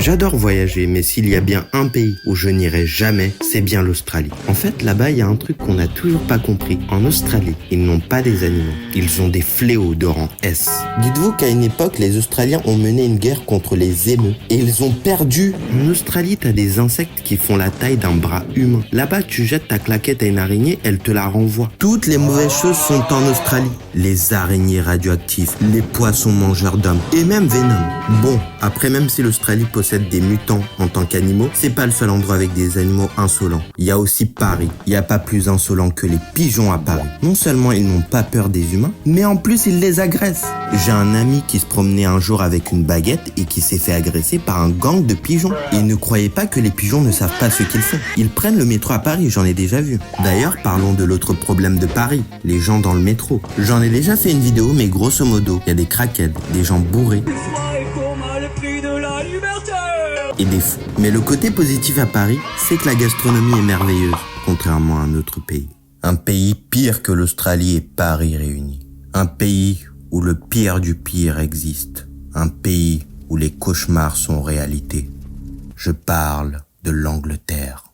J'adore voyager, mais s'il y a bien un pays où je n'irai jamais, c'est bien l'Australie. En fait, là-bas, il y a un truc qu'on n'a toujours pas compris. En Australie, ils n'ont pas des animaux. Ils ont des fléaux de rang S. Dites-vous qu'à une époque, les Australiens ont mené une guerre contre les émeus. Et ils ont perdu. En Australie, t'as des insectes qui font la taille d'un bras humain. Là-bas, tu jettes ta claquette à une araignée, elle te la renvoie. Toutes les mauvaises choses sont en Australie. Les araignées radioactives, les poissons mangeurs d'hommes et même Venom. Bon, après, même si l'Australie possède des mutants en tant qu'animaux, c'est pas le seul endroit avec des animaux insolents. Il y a aussi Paris. Il n'y a pas plus insolent que les pigeons à Paris. Non seulement ils n'ont pas peur des humains, mais en plus ils les agressent. J'ai un ami qui se promenait un jour avec une baguette et qui s'est fait agresser par un gang de pigeons. Et ne croyez pas que les pigeons ne savent pas ce qu'ils font. Ils prennent le métro à Paris, j'en ai déjà vu. D'ailleurs, parlons de l'autre problème de Paris, les gens dans le métro. J'en ai déjà fait une vidéo, mais grosso modo, il y a des crackheads, des gens bourrés et des fous. Mais le côté positif à Paris, c'est que la gastronomie est merveilleuse, contrairement à un autre pays. Un pays pire que l'Australie et Paris réunis. Un pays où le pire du pire existe. Un pays où les cauchemars sont réalité. Je parle de l'Angleterre.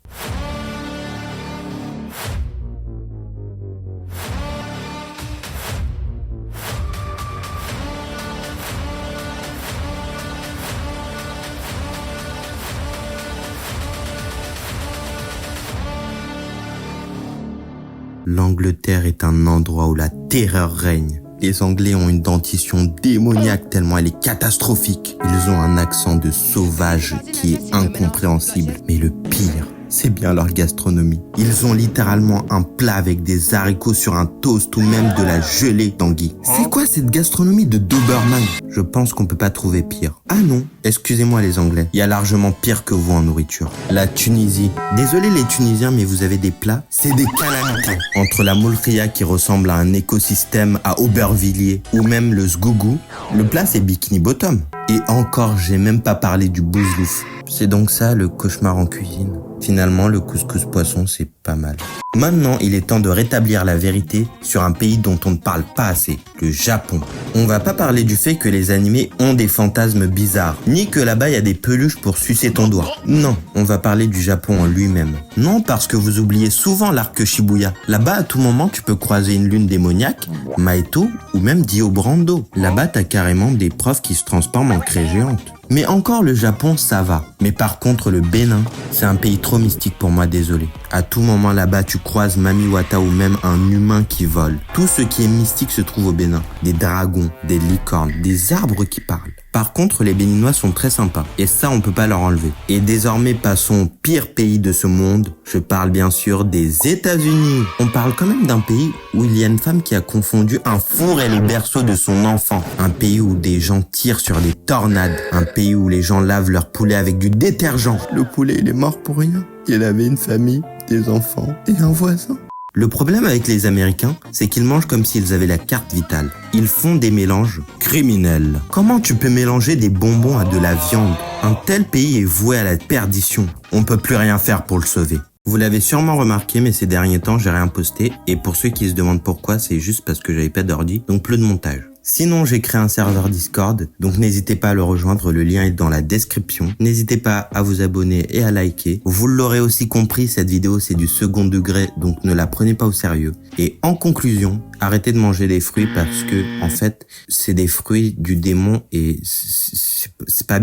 L'Angleterre est un endroit où la terreur règne. Les Anglais ont une dentition démoniaque tellement elle est catastrophique. Ils ont un accent de sauvage qui est incompréhensible. Mais le pire, c'est bien leur gastronomie. Ils ont littéralement un plat avec des haricots sur un toast ou même de la gelée d'anguille. C'est quoi cette gastronomie de Doberman? Je pense qu'on peut pas trouver pire. Ah non, excusez-moi les Anglais, il y a largement pire que vous en nourriture. La Tunisie. Désolé les Tunisiens, mais vous avez des plats, c'est des calamités. Entre la moulkria qui ressemble à un écosystème à Aubervilliers ou même le sgougou, le plat c'est Bikini Bottom. Et encore, j'ai même pas parlé du bouzlouf. C'est donc ça le cauchemar en cuisine. Finalement, le couscous poisson, c'est pas mal. Maintenant, il est temps de rétablir la vérité sur un pays dont on ne parle pas assez, le Japon. On va pas parler du fait que les animés ont des fantasmes bizarres, ni que là-bas il y a des peluches pour sucer ton doigt. Non, on va parler du Japon en lui-même. Non, parce que vous oubliez souvent l'arc Shibuya. Là-bas, à tout moment, tu peux croiser une lune démoniaque, Maito ou même Dio Brando. Là-bas, t'as carrément des profs qui se transforment en craie géante. Mais encore le Japon, ça va. Mais par contre, le Bénin, c'est un pays trop mystique pour moi, désolé. À tout moment là-bas, tu croises Mami Wata ou même un humain qui vole. Tout ce qui est mystique se trouve au Bénin. Des dragons, des licornes, des arbres qui parlent. Par contre, les Béninois sont très sympas. Et ça, on peut pas leur enlever. Et désormais, passons au pire pays de ce monde. Je parle bien sûr des États-Unis. On parle quand même d'un pays où il y a une femme qui a confondu un four et le berceau de son enfant. Un pays où des gens tirent sur des tornades. Un pays où les gens lavent leur poulet avec du détergent. Le poulet, il est mort pour rien. Il avait une famille, des enfants et un voisin. Le problème avec les Américains, c'est qu'ils mangent comme s'ils avaient la carte vitale. Ils font des mélanges criminels. Comment tu peux mélanger des bonbons à de la viande? Un tel pays est voué à la perdition. On peut plus rien faire pour le sauver. Vous l'avez sûrement remarqué, mais ces derniers temps, j'ai rien posté. Et pour ceux qui se demandent pourquoi, c'est juste parce que j'avais pas d'ordi, donc plus de montage. Sinon, j'ai créé un serveur Discord, donc n'hésitez pas à le rejoindre, le lien est dans la description. N'hésitez pas à vous abonner et à liker. Vous l'aurez aussi compris, cette vidéo c'est du second degré, donc ne la prenez pas au sérieux. Et en conclusion, arrêtez de manger des fruits parce que, en fait, c'est des fruits du démon et c'est pas